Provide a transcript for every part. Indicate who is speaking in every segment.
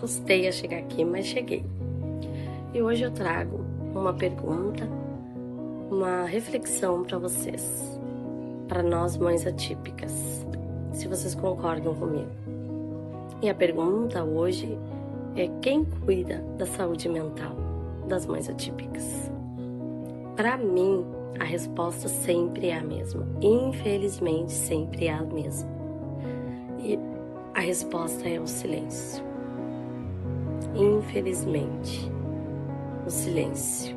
Speaker 1: Custei a chegar aqui, mas cheguei. E hoje eu trago uma pergunta, uma reflexão para vocês, para nós mães atípicas, se vocês concordam comigo. E a pergunta hoje é: quem cuida da saúde mental das mães atípicas? Para mim, a resposta sempre é a mesma. Infelizmente, sempre é a mesma. E a resposta é o silêncio. Infelizmente, o silêncio.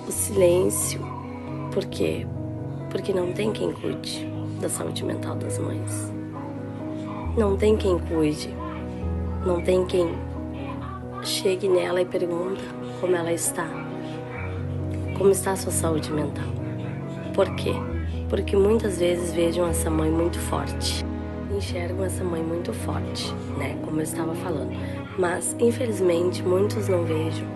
Speaker 1: O silêncio, por quê? Porque não tem quem cuide da saúde mental das mães. Não tem quem cuide. Não tem quem chegue nela e pergunta como ela está. Como está a sua saúde mental? Por quê? Porque muitas vezes vejam essa mãe muito forte. Enxergam essa mãe muito forte, né? Como eu estava falando. Mas, infelizmente, muitos não vejam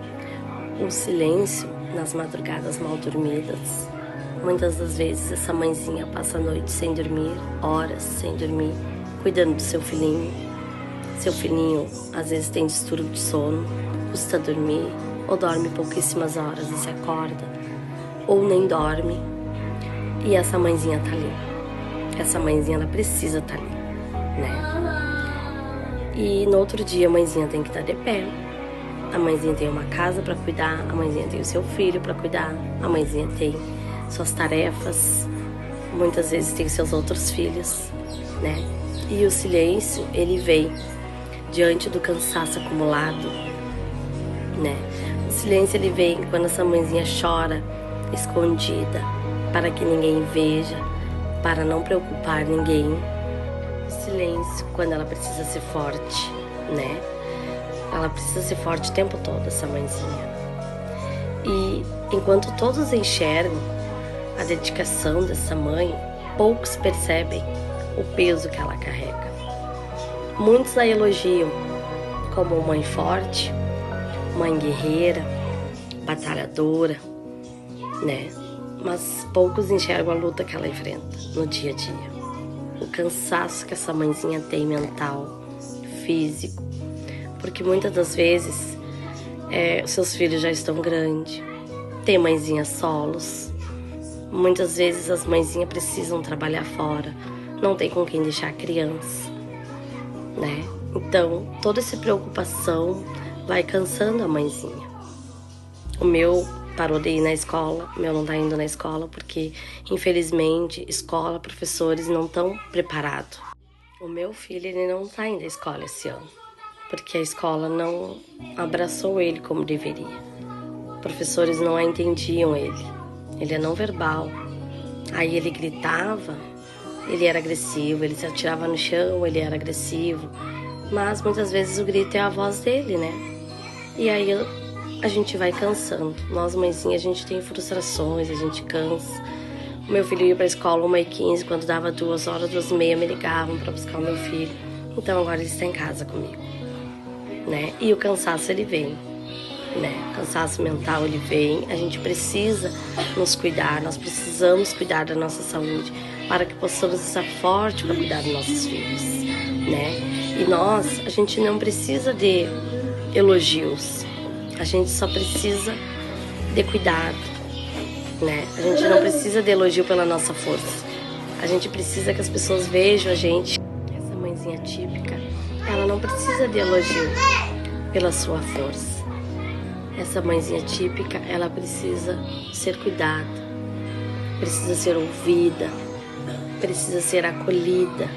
Speaker 1: o silêncio nas madrugadas mal dormidas. Muitas das vezes essa mãezinha passa a noite sem dormir, horas sem dormir, cuidando do seu filhinho. Seu filhinho, às vezes, tem distúrbio de sono, custa dormir, ou dorme pouquíssimas horas e se acorda, ou nem dorme. E essa mãezinha tá ali. Essa mãezinha, ela precisa estar ali, né? E no outro dia a mãezinha tem que estar de pé. A mãezinha tem uma casa para cuidar, a mãezinha tem o seu filho para cuidar, a mãezinha tem suas tarefas, muitas vezes tem seus outros filhos, né? E o silêncio, ele vem diante do cansaço acumulado, né? O silêncio, ele vem quando essa mãezinha chora, escondida, para que ninguém veja, para não preocupar ninguém. O silêncio, quando ela precisa ser forte, né? Ela precisa ser forte o tempo todo, essa mãezinha. E enquanto todos enxergam a dedicação dessa mãe, poucos percebem o peso que ela carrega. Muitos a elogiam como mãe forte, mãe guerreira, batalhadora, né? Mas poucos enxergam a luta que ela enfrenta no dia a dia. O cansaço que essa mãezinha tem mental, físico. Porque muitas das vezes os seus filhos já estão grandes, tem mãezinhas solos. Muitas vezes as mãezinhas precisam trabalhar fora, não tem com quem deixar a criança, né? Então, toda essa preocupação vai cansando a mãezinha. O meu parou de ir na escola, o meu não tá indo na escola porque, infelizmente, escola, professores não estão preparados. O meu filho, ele não tá indo à escola esse ano, porque a escola não abraçou ele como deveria. Professores não entendiam ele. Ele é não verbal. Aí ele gritava, ele era agressivo, ele se atirava no chão, ele era agressivo. Mas muitas vezes o grito é a voz dele, né? E aí a gente vai cansando. Nós, mãezinhas, a gente tem frustrações, a gente cansa. O meu filho ia pra escola 1h15, quando dava 2 horas, 2h30, me ligavam pra buscar o meu filho. Então agora ele está em casa comigo, né? E o cansaço, ele vem, né? O cansaço mental, ele vem. A gente precisa nos cuidar, nós precisamos cuidar da nossa saúde para que possamos estar forte para cuidar dos nossos filhos, né? E a gente não precisa de elogios, a gente só precisa de cuidado, né? A gente não precisa de elogio pela nossa força, a gente precisa que as pessoas vejam a gente. Essa mãezinha típica, ela não precisa de elogio pela sua força. Essa mãezinha típica, ela precisa ser cuidada, precisa ser ouvida, precisa ser acolhida,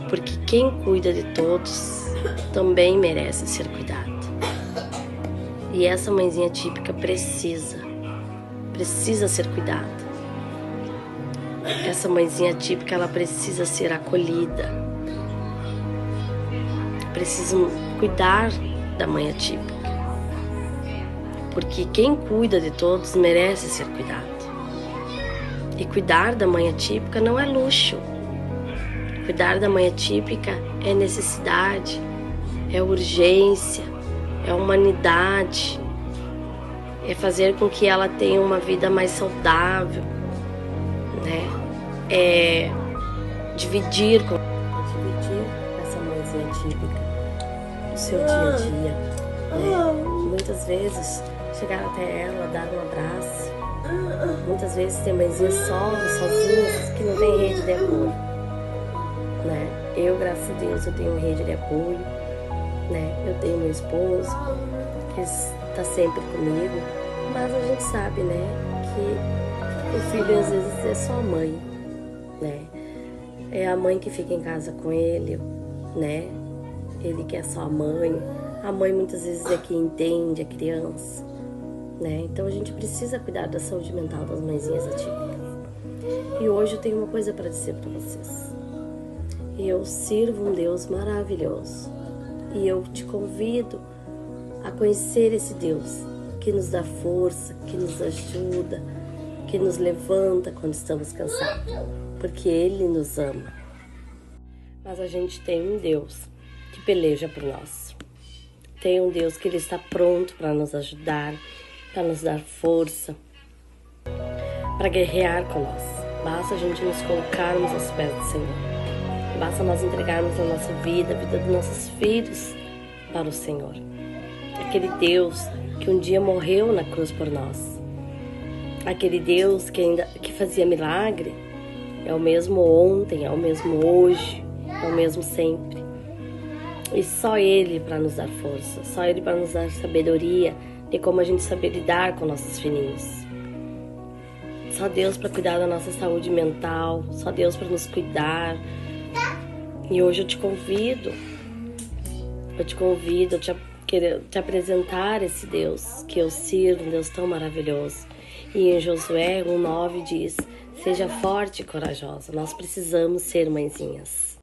Speaker 1: porque quem cuida de todos também merece ser cuidado. E essa mãezinha típica precisa ser cuidada. Essa mãezinha típica, ela precisa ser acolhida. Precisa cuidar da mãe atípica, porque quem cuida de todos merece ser cuidado. E cuidar da mãe atípica não é luxo. Cuidar da mãe atípica é necessidade, é urgência, é humanidade, é fazer com que ela tenha uma vida mais saudável, né? É dividir com essa mãe típica, o seu dia a dia, né? Muitas vezes chegar até ela, dar um abraço. Muitas vezes tem mãezinhas sozinhas que não tem rede de apoio, né? Eu, graças a Deus, eu tenho rede de apoio, né? Eu tenho meu esposo que está sempre comigo, mas a gente sabe, né, que o filho às vezes é só a mãe, né? É a mãe que fica em casa com ele, né? Ele que é só a mãe muitas vezes é que entende a criança, né? Então a gente precisa cuidar da saúde mental das mãezinhas atípicas. E hoje eu tenho uma coisa para dizer para vocês. Eu sirvo um Deus maravilhoso e eu te convido a conhecer esse Deus que nos dá força, que nos ajuda, que nos levanta quando estamos cansados, porque Ele nos ama. Mas a gente tem um Deus que peleja por nós. Tem um Deus que Ele está pronto para nos ajudar, para nos dar força, para guerrear com nós. Basta a gente nos colocarmos aos pés do Senhor. Basta nós entregarmos a nossa vida, a vida dos nossos filhos para o Senhor. Aquele Deus que um dia morreu na cruz por nós. Aquele Deus que fazia milagre é o mesmo ontem, é o mesmo hoje, é o mesmo sempre. E só Ele para nos dar força, só Ele para nos dar sabedoria de como a gente saber lidar com nossos filhinhos. Só Deus para cuidar da nossa saúde mental, só Deus para nos cuidar. E hoje eu te convido a te apresentar esse Deus que eu sirvo, um Deus tão maravilhoso. E em Josué 1:9 diz: seja forte e corajosa, nós precisamos ser mãezinhas.